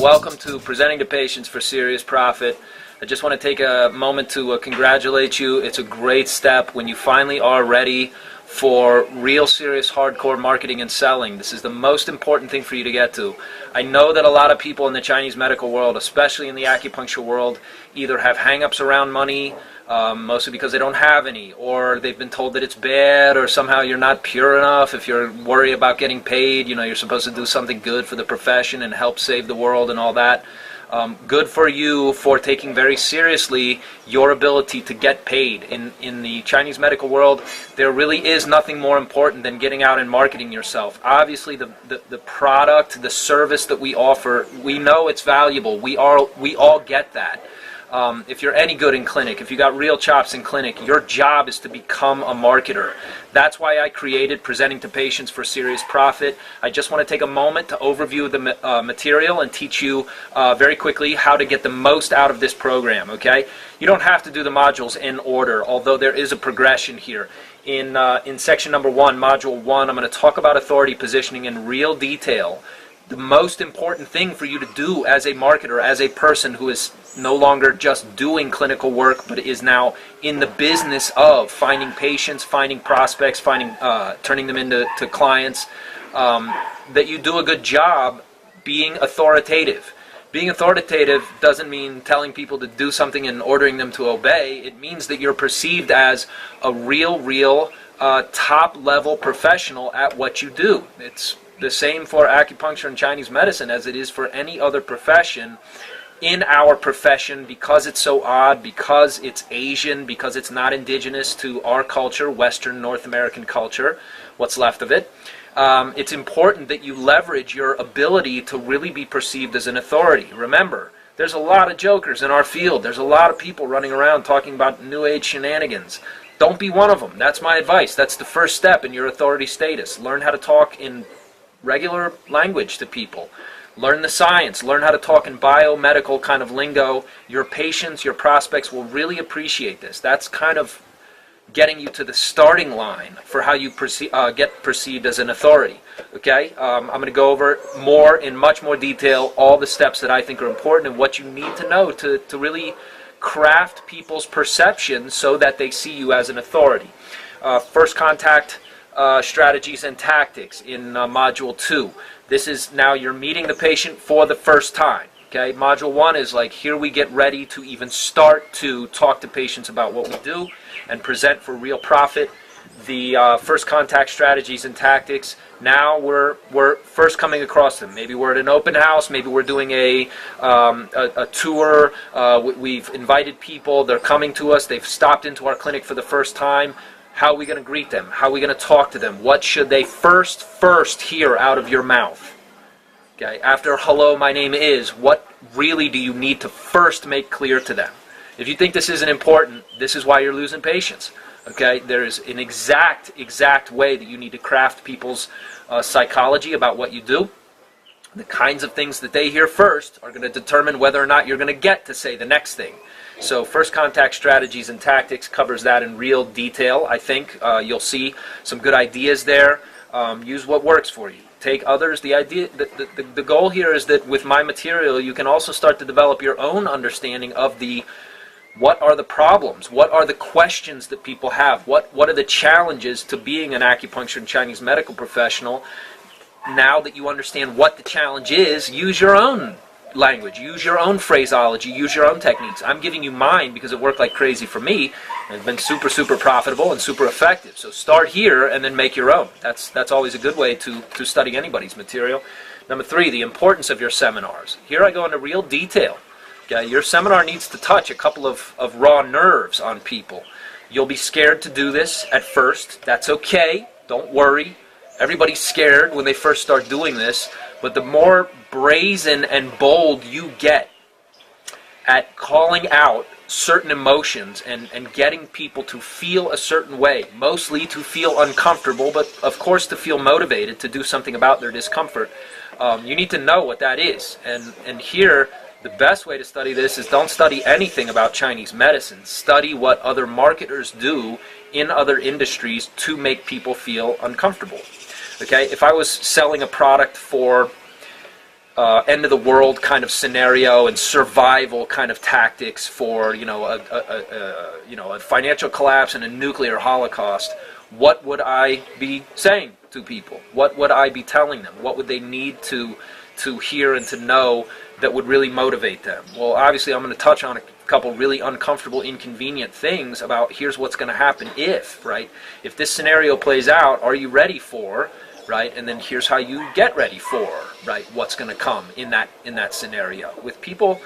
Well, welcome to Presenting to Patients for Serious Profit. I just want to take a moment to congratulate you. It's a great step when you finally are ready for real serious hardcore marketing and selling. This is the most important thing for you to get to. I know that a lot of people in the Chinese medical world, especially in the acupuncture world, either have hang-ups around money, mostly because they don't have any, or they've been told that it's bad, or somehow you're not pure enough. If you're worried about getting paid, you know, you're supposed to do something good for the profession and help save the world and all that. Good for you for taking very seriously your ability to get paid. In the Chinese medical world, there really is nothing more important than getting out and marketing yourself. Obviously, the product, the service that we offer, we know it's valuable. We all get that. If you're any good in clinic, if you got real chops in clinic, your job is to become a marketer. That's why I created Presenting to Patients for Serious Profit. I just want to take a moment to overview the material and teach you very quickly how to get the most out of this program, okay? You don't have to do the modules in order, although there is a progression here. In section number 1, module 1, I'm going to talk about authority positioning in real detail. The most important thing for you to do as a marketer, as a person who is no longer just doing clinical work, but is now in the business of finding patients, finding prospects, turning them into clients, that you do a good job being authoritative. Being authoritative doesn't mean telling people to do something and ordering them to obey. It means that you're perceived as a real top-level professional at what you do. It's the same for acupuncture and Chinese medicine as it is for any other profession. In our profession, because it's so odd, because it's Asian, because it's not indigenous to our culture, Western North American culture, what's left of it, it's important that you leverage your ability to really be perceived as an authority. Remember, there's a lot of jokers in our field. There's a lot of people running around talking about New Age shenanigans. Don't be one of them. That's my advice. That's the first step in your authority status. Learn how to talk in regular language to people. Learn the science. Learn how to talk in biomedical kind of lingo. Your patients, your prospects will really appreciate this. That's kind of getting you to the starting line for how you get perceived as an authority. Okay? I'm going to go over in much more detail all the steps that I think are important and what you need to know to really craft people's perception so that they see you as an authority. First contact strategies and tactics in module 2. This is now you're meeting the patient for the first time. Okay, module 1 is like here we get ready to even start to talk to patients about what we do and present for real profit. The first contact strategies and tactics. Now we're first coming across them. Maybe we're at an open house. Maybe we're doing a tour. We've invited people. They're coming to us. They've stopped into our clinic for the first time. How are we going to greet them? How are we going to talk to them? What should they first hear out of your mouth? Okay, after hello, my name is, what really do you need to first make clear to them? If you think this isn't important, this is why you're losing patients. Okay, there is an exact way that you need to craft people's psychology about what you do. The kinds of things that they hear first are going to determine whether or not you're going to get to say the next thing. So first contact strategies and tactics covers that in real detail. I think you'll see some good ideas there. Use what works for you. Take others. The goal here is that with my material, you can also start to develop your own understanding of what are the problems, what are the questions that people have, what are the challenges to being an acupuncture and Chinese medical professional. Now that you understand what the challenge is, use your own language, use your own phraseology, use your own techniques. I'm giving you mine because it worked like crazy for me. It's been super profitable and super effective. So start here and then make your own. That's always a good way to study anybody's material. Number 3, the importance of your seminars. Here I go into real detail. Okay, your seminar needs to touch a couple of raw nerves on people. You'll be scared to do this at first. That's okay. Don't worry. Everybody's scared when they first start doing this, but the more brazen and bold you get at calling out certain emotions and getting people to feel a certain way, mostly to feel uncomfortable, but of course to feel motivated to do something about their discomfort, you need to know what that is. And here, the best way to study this is don't study anything about Chinese medicine. Study what other marketers do in other industries to make people feel uncomfortable. Okay, if I was selling a product for end of the world kind of scenario and survival kind of tactics for a financial collapse and a nuclear holocaust, what would I be saying to people? What would I be telling them? What would they need to hear and to know that would really motivate them? Well, obviously I'm going to touch on a couple really uncomfortable, inconvenient things about here's what's going to happen if, right? If this scenario plays out, are you ready for, right? And then here's how you get ready for, right, what's going to come in that scenario. With people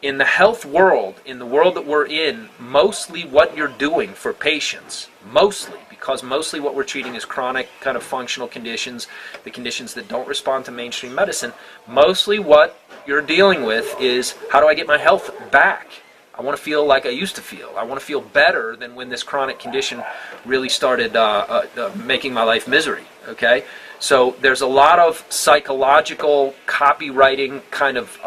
in the health world, in the world that we're in, mostly what you're doing for patients, because mostly what we're treating is chronic kind of functional conditions, the conditions that don't respond to mainstream medicine, mostly what you're dealing with is, how do I get my health back? I want to feel like I used to feel. I want to feel better than when this chronic condition really started making my life misery, okay? So there's a lot of psychological copywriting kind of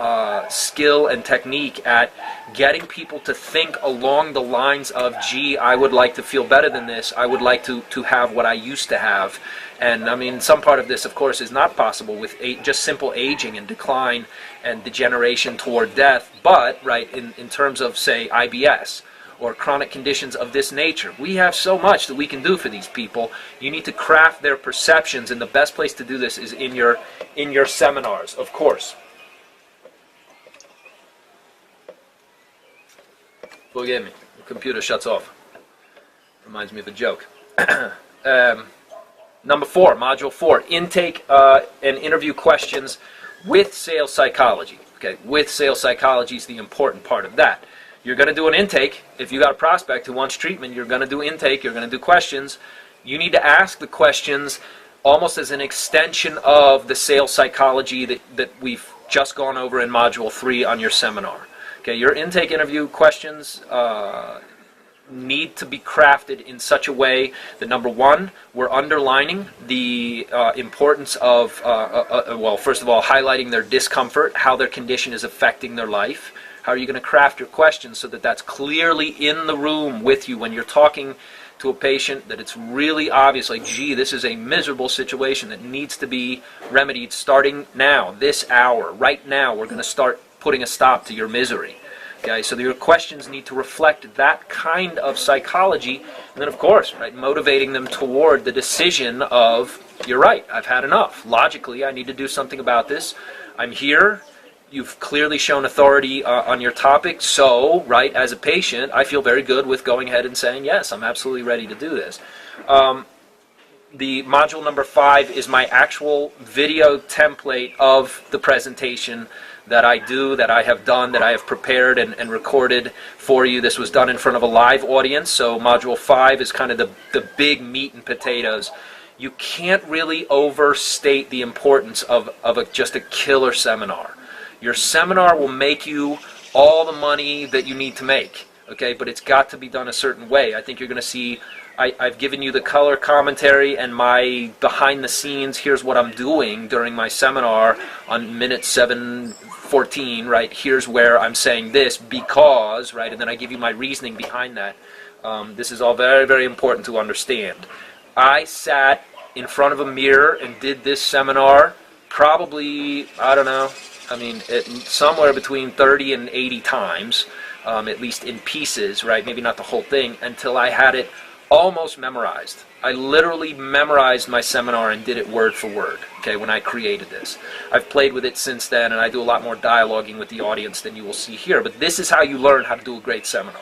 skill and technique at getting people to think along the lines of, gee, I would like to feel better than this. I would like to have what I used to have. And I mean, some part of this, of course, is not possible with just simple aging and decline and degeneration toward death. But, right, in terms of, say, IBS, or chronic conditions of this nature, we have so much that we can do for these people. You need to craft their perceptions, and the best place to do this is in your seminars, of course. Forgive me, the computer shuts off. Reminds me of a joke. Number 4, Module 4, intake and interview questions with sales psychology. Okay, with sales psychology is the important part of that. You're going to do an intake. If you got a prospect who wants treatment, you're going to do intake, you're going to do questions. You need to ask the questions almost as an extension of the sales psychology that we've just gone over in Module 3 on your seminar. Okay, your intake interview questions need to be crafted in such a way that, number one, we're underlining the importance of, well, first of all, highlighting their discomfort, how their condition is affecting their life. How are you going to craft your questions so that that's clearly in the room with you when you're talking to a patient, that it's really obvious, like, gee, this is a miserable situation that needs to be remedied starting now, this hour, right now. We're going to start putting a stop to your misery. Okay, so your questions need to reflect that kind of psychology, and then, of course, right, motivating them toward the decision of, you're right, I've had enough. Logically, I need to do something about this. I'm here. You've clearly shown authority on your topic, so, right, as a patient, I feel very good with going ahead and saying, yes, I'm absolutely ready to do this. The module number 5 is my actual video template of the presentation that I do, that I have done, that I have prepared and recorded for you. This was done in front of a live audience, so module 5 is kind of the big meat and potatoes. You can't really overstate the importance of just a killer seminar. Your seminar will make you all the money that you need to make, okay? But it's got to be done a certain way. I think you're going to see, I've given you the color commentary and my behind the scenes, here's what I'm doing during my seminar on minute 7:14, right? Here's where I'm saying this because, right? And then I give you my reasoning behind that. This is all very, very important to understand. I sat in front of a mirror and did this seminar probably, I don't know, I mean, somewhere between 30 and 80 times, at least in pieces, right? Maybe not the whole thing, until I had it almost memorized. I literally memorized my seminar and did it word for word, okay, when I created this. I've played with it since then, and I do a lot more dialoguing with the audience than you will see here. But this is how you learn how to do a great seminar.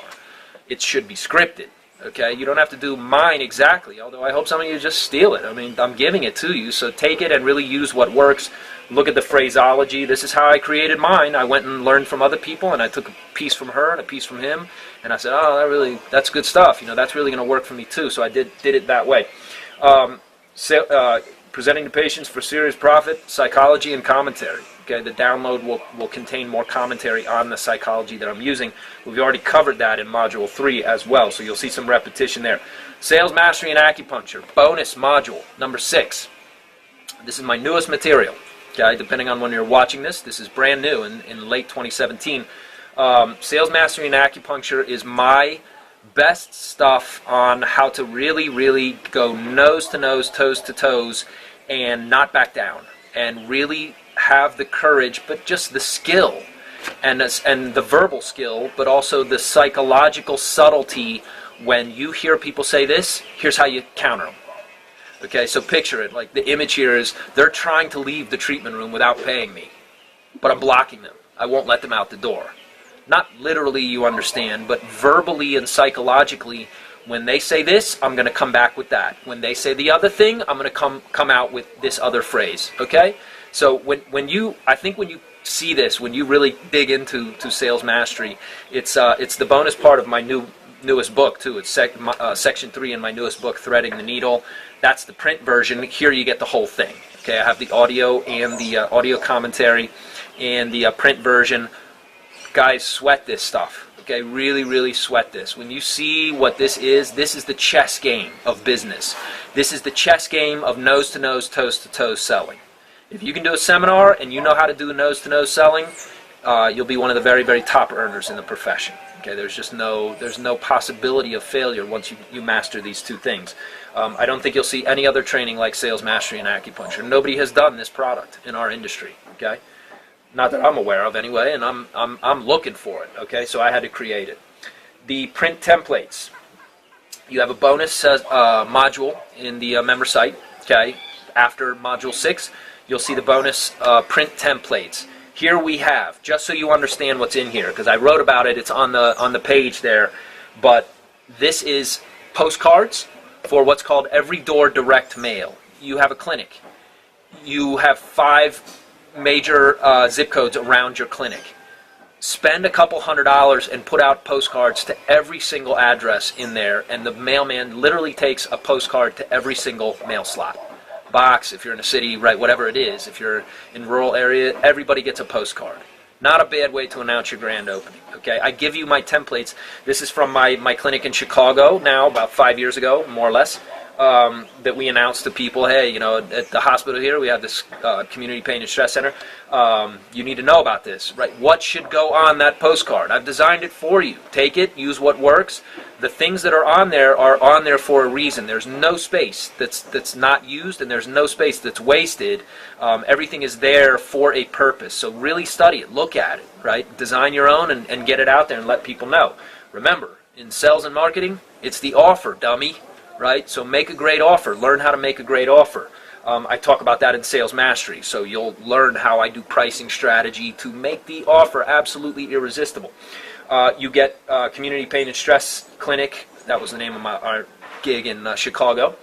It should be scripted. Okay, you don't have to do mine exactly, although I hope some of you just steal it. I mean, I'm giving it to you, so take it and really use what works. Look at the phraseology. This is how I created mine. I went and learned from other people, and I took a piece from her and a piece from him, and I said, oh, that's good stuff. You know, that's really going to work for me too, so I did it that way. Presenting to patients for serious profit, psychology, and commentary. Okay, the download will contain more commentary on the psychology that I'm using. We've already covered that in Module 3 as well, so you'll see some repetition there. Sales Mastery and Acupuncture, bonus module, number 6. This is my newest material. Okay, depending on when you're watching this, this is brand new in late 2017. Sales Mastery and Acupuncture is my best stuff on how to really, really go nose to nose, toes to toes, and not back down, and really have the courage, but just the skill and the verbal skill, but also the psychological subtlety. When you hear people say this, here's how you counter them. Okay, so picture it, like the image here is they're trying to leave the treatment room without paying me, but I'm blocking them. I won't let them out the door. Not literally, you understand, but verbally and psychologically, when they say this, I'm going to come back with that. When they say the other thing, I'm going to come out with this other phrase. Okay? So I think when you see this, when you really dig into sales mastery, it's the bonus part of my newest book too. It's section 3 in my newest book, Threading the Needle. That's the print version. Here you get the whole thing. Okay, I have the audio and the audio commentary and the print version. Guys, sweat this stuff. Okay, really, really sweat this. When you see what this is the chess game of business. This is the chess game of nose-to-nose, toes-to-toes selling. If you can do a seminar and you know how to do nose-to-nose selling, you'll be one of the very, very top earners in the profession. Okay, there's no possibility of failure once you master these two things. I don't think you'll see any other training like sales mastery and acupuncture. Nobody has done this product in our industry. Okay, not that I'm aware of anyway, and I'm looking for it. Okay, so I had to create it. The print templates. You have a bonus module in the member site. Okay, after module 6, you'll see the bonus print templates. Here we have, just so you understand what's in here, because I wrote about it, it's on the page there, but this is postcards for what's called every door direct mail. You have a clinic. You have 5 major zip codes around your clinic. Spend a couple $100 and put out postcards to every single address in there, and the mailman literally takes a postcard to every single mail slot. Box, if you're in a city, right, whatever it is. If you're in rural area, everybody gets a postcard. Not a bad way to announce your grand opening. Okay, I give you my templates. This is from my clinic in Chicago now, about 5 years ago, more or less, that we announced to people, hey, you know, at the hospital here, we have this community pain and stress center. You need to know about this, right? What should go on that postcard? I've designed it for you. Take it, use what works. The things that are on there for a reason. There's no space that's not used, and there's no space that's wasted. Everything is there for a purpose. So really study it, look at it, right? Design your own and get it out there and let people know. Remember, in sales and marketing, it's the offer, dummy, right? So make a great offer. Learn how to make a great offer. I talk about that in sales mastery, so you'll learn how I do pricing strategy to make the offer absolutely irresistible. You get Community Pain and Stress Clinic. That was the name of our gig in Chicago.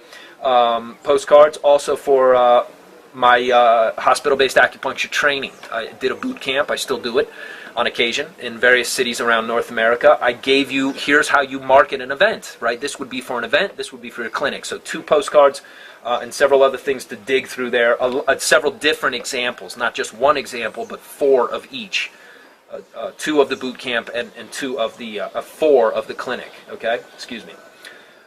Postcards also for my hospital-based acupuncture training. I did a boot camp. I still do it on occasion in various cities around North America. I gave you, here's how you market an event, right? This would be for an event. This would be for your clinic. So 2 postcards and several other things to dig through there. Several different examples, not just one example, but 4 of each. 2 of the boot camp and 2 of the 4 of the clinic. Okay, excuse me.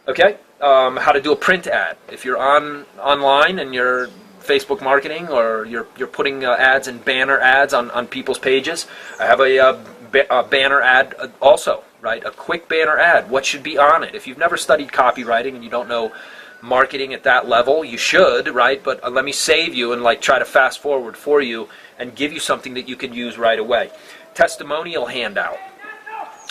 Okay, how to do a print ad. If you're online and you're Facebook marketing, or you're putting ads and banner ads on people's pages, I have a banner ad also. Right, a quick banner ad. What should be on it? If you've never studied copywriting and you don't know marketing at that level, you should, right? But let me save you and like try to fast forward for you and give you something that you can use right away. Testimonial handout.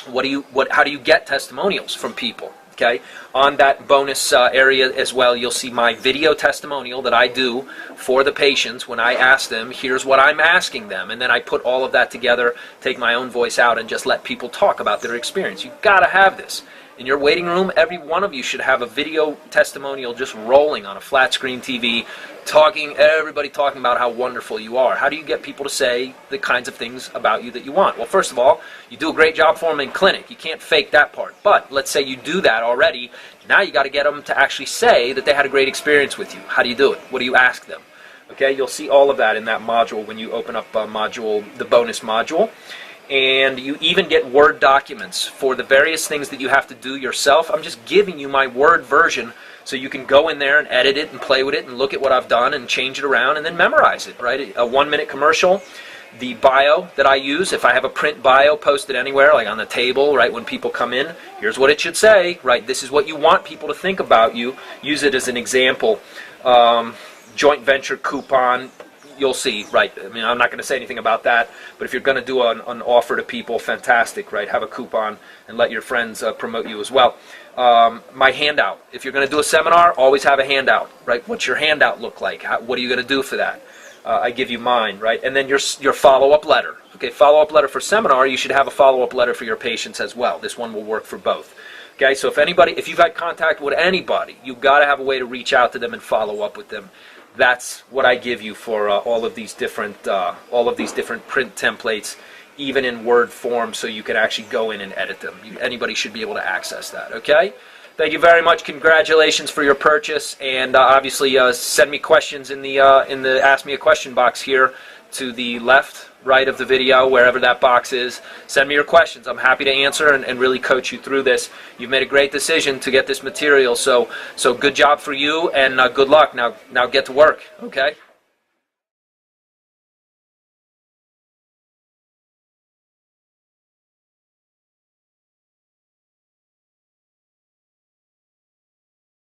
How do you get testimonials from people? Okay, on that bonus area as well, you'll see my video testimonial that I do for the patients when I ask them, here's what I'm asking them, and then I put all of that together, take my own voice out, and just let people talk about their experience. You've got to have this. In your waiting room, every one of you should have a video testimonial just rolling on a flat screen TV, everybody talking about how wonderful you are. How do you get people to say the kinds of things about you that you want? Well, first of all, you do a great job for them in clinic. You can't fake that part. But let's say you do that already. Now you got to get them to actually say that they had a great experience with you. How do you do it? What do you ask them? Okay, you'll see all of that in that module when you open up the bonus module. And you even get Word documents for the various things that you have to do yourself. I'm just giving you my Word version so you can go in there and edit it and play with it and look at what I've done and change it around and then memorize it, right? A 1-minute commercial, the bio that I use, if I have a print bio posted anywhere, like on the table, right, when people come in, here's what it should say, right? This is what you want people to think about you. Use it as an example. Joint venture coupon. you'll see, right? I mean, I'm not going to say anything about that, but if you're going to do an offer to people, fantastic, right? Have a coupon and let your friends promote you as well. My handout. If you're going to do a seminar, always have a handout, right? What's your handout look like? What are you going to do for that? I give you mine, right? And then your follow-up letter. Okay, follow-up letter for seminar, you should have a follow-up letter for your patients as well. This one will work for both. Okay, so if you've had contact with anybody, you've got to have a way to reach out to them and follow up with them. That's what I give you for all of these different print templates, even in Word form, so you can actually go in and edit them. Anybody should be able to access that. Okay. Thank you very much. Congratulations for your purchase, and obviously send me questions in the Ask Me a Question box here to the left, right of the video, wherever that box is. Send me your questions. I'm happy to answer and really coach you through this. You've made a great decision to get this material, so good job for you, and good luck. Now get to work. Okay.